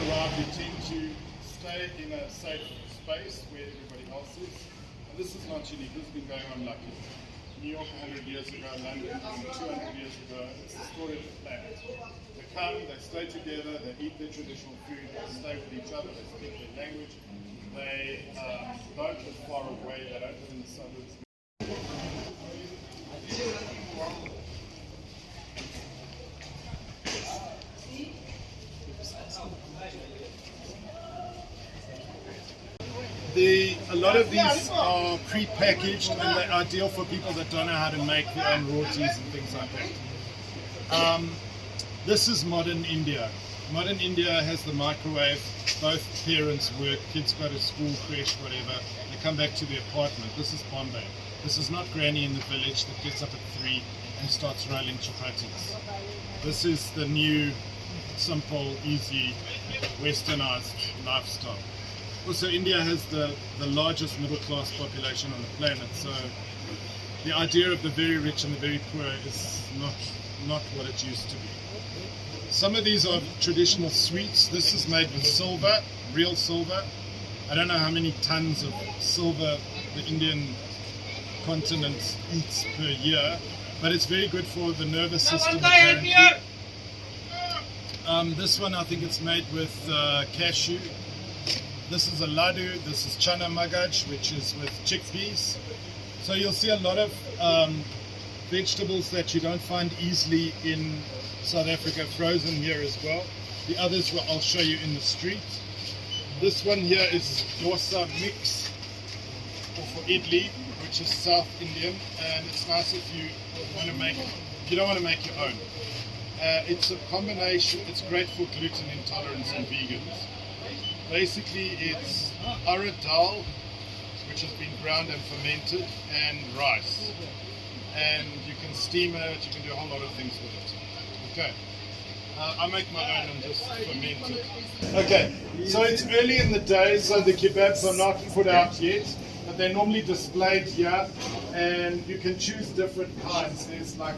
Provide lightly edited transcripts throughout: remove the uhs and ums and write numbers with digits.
arrive, you tend to stay in a safe space where everybody else is. And this is not unique. This has been going on like New York 100 years ago, London 200 years ago. It's the story of the planet. They come, they stay together, they eat their traditional food, they stay with each other, they speak their language. They don't live far away, they don't live in the suburbs. A lot of these are pre-packaged and they're ideal for people that don't know how to make their own rotis and things like that. This is modern India. Modern India has the microwave. Both parents work, kids go to school, creche, whatever. They come back to their apartment. This is Bombay. This is not granny in the village that gets up at 3 and starts rolling chapatis. This is the new, simple, easy, westernized lifestyle. Also, India has the largest middle class population on the planet, so the idea of the very rich and the very poor is not what it used to be. Some of these are traditional sweets. This is made with silver, real silver. I don't know how many tons of silver the Indian continent eats per year, but it's very good for the nervous system apparently. This one, I think it's made with cashew. This is a laddu, this is chana magaj, which is with chickpeas. So you'll see a lot of vegetables that you don't find easily in South Africa, frozen here as well. The others I'll show you in the street. This one here is dosa mix, or for idli, which is South Indian, and it's nice if you want to make it. You don't want to make your own. It's a combination, it's great for gluten intolerance and vegans. Basically, it's urad dal, which has been ground and fermented, and rice. And you can steam it, you can do a whole lot of things with it. Okay. I make my own and just ferment it. Okay, so it's early in the day, so the kebabs are not put out yet, but they're normally displayed here, and you can choose different kinds. There's like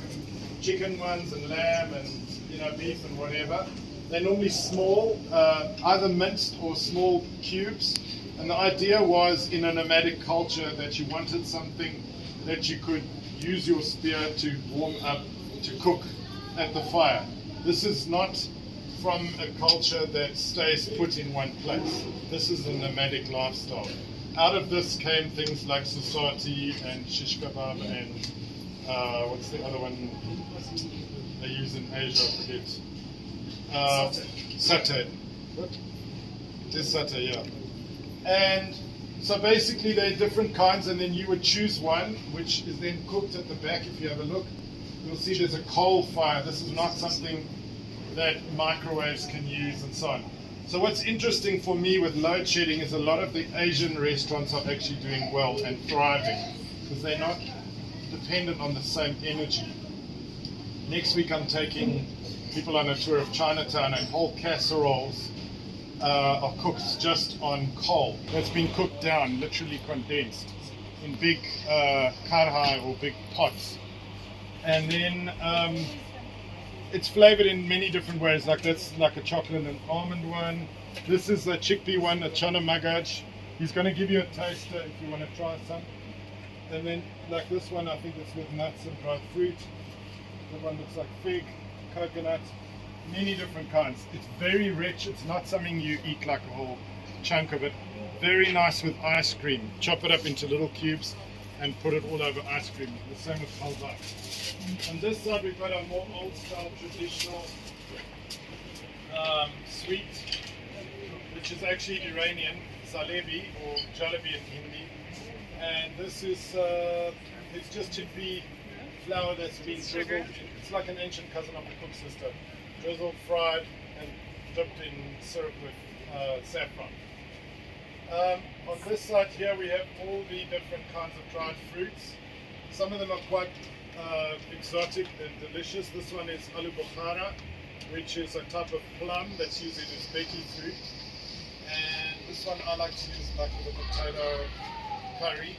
chicken ones and lamb and beef and whatever. They're normally small, either minced or small cubes. And the idea was in a nomadic culture that you wanted something that you could use your spear to warm up, to cook at the fire. This is not from a culture that stays put in one place. This is a nomadic lifestyle. Out of this came things like sosati and shish kebab and what's the other one they use in Asia, I forget. Satay. What? It is satay, yeah. And so basically there are different kinds, and then you would choose one which is then cooked at the back. If you have a look, you'll see there's a coal fire. This is not something that microwaves can use and so on. So what's interesting for me with load shedding is a lot of the Asian restaurants are actually doing well and thriving because they're not dependent on the same energy. Next week I'm taking people on a tour of Chinatown, and whole casseroles are cooked just on coal. That's been cooked down, literally condensed, in big karhai or big pots. And then it's flavored in many different ways, like that's like a chocolate and almond one. This is a chickpea one, a chana magaj. He's going to give you a taster if you want to try some. And then like this one, I think it's with nuts and dried fruit. That one looks like fig, coconut, many different kinds. It's very rich. It's not something you eat like a whole chunk of it. Very nice with ice cream. Chop it up into little cubes and put it all over ice cream. The same with halva. On this side we've got a more old style traditional sweet, which is actually Iranian, zalebi or jalebi in Hindi. And this is it's just chickpea flour that's been drizzled. It's like an ancient cousin of the cook sister. Drizzled, fried, and dipped in syrup with saffron. On this side here we have all the different kinds of dried fruits. Some of them are quite exotic and delicious. This one is aloo bukhara, which is a type of plum that's used in Uzbeki food. And this one I like to use like with a potato curry.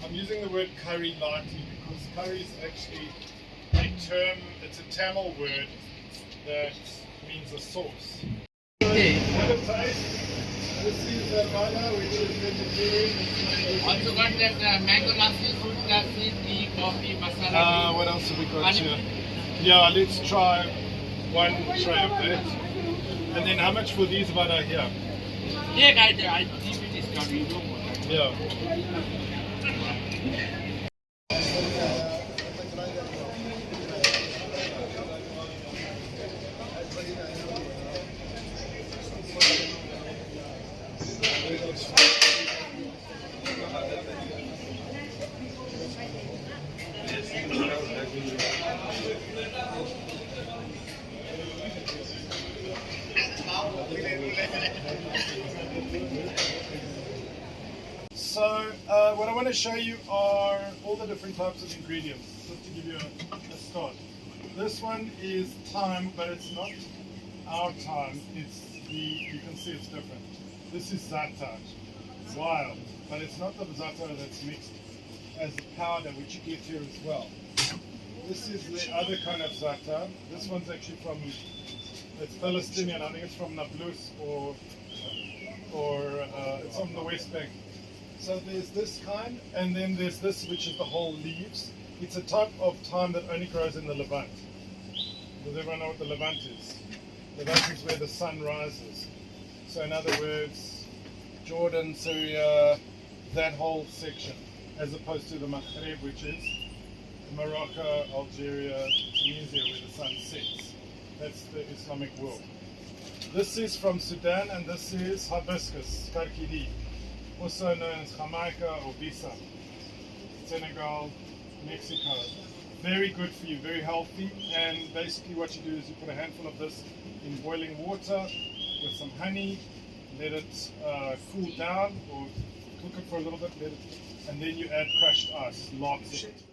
I'm using the word curry lightly because curry is actually a term, it's a Tamil word that means a sauce. a taste. This is Mala, which is vegetarian. Also got that mango lassi, fruit lassi, tea, coffee, masala. What else have we got here? Yeah, let's try one tray of that. And then how much for these vada here? Yeah, guys, I give you discount. You don't want that. Yeah. So what I want to show you are all the different types of ingredients, just to give you a start. This one is thyme, but it's not our thyme. You can see it's different. This is za'atar, wild, but it's not the za'atar that's mixed as the powder, which you get here as well. This is the other kind of za'atar. This one's actually it's Palestinian. I think it's from Nablus or it's from the West Bank. So there's this kind, and then there's this, which is the whole leaves. It's a type of thyme that only grows in the Levant. Does everyone know what the Levant is? Levant is where the sun rises. So in other words, Jordan, Syria, that whole section, as opposed to the Maghreb, which is Morocco, Algeria, Tunisia, where the sun sets. That's the Islamic world. This is from Sudan, and this is hibiscus, karkidi, also known as Jamaica or Bisa, Senegal, Mexico. Very good for you, very healthy, and basically what you do is you put a handful of this in boiling water with some honey, let it cool down or cook it for a little bit, and then you add crushed ice, lots of it.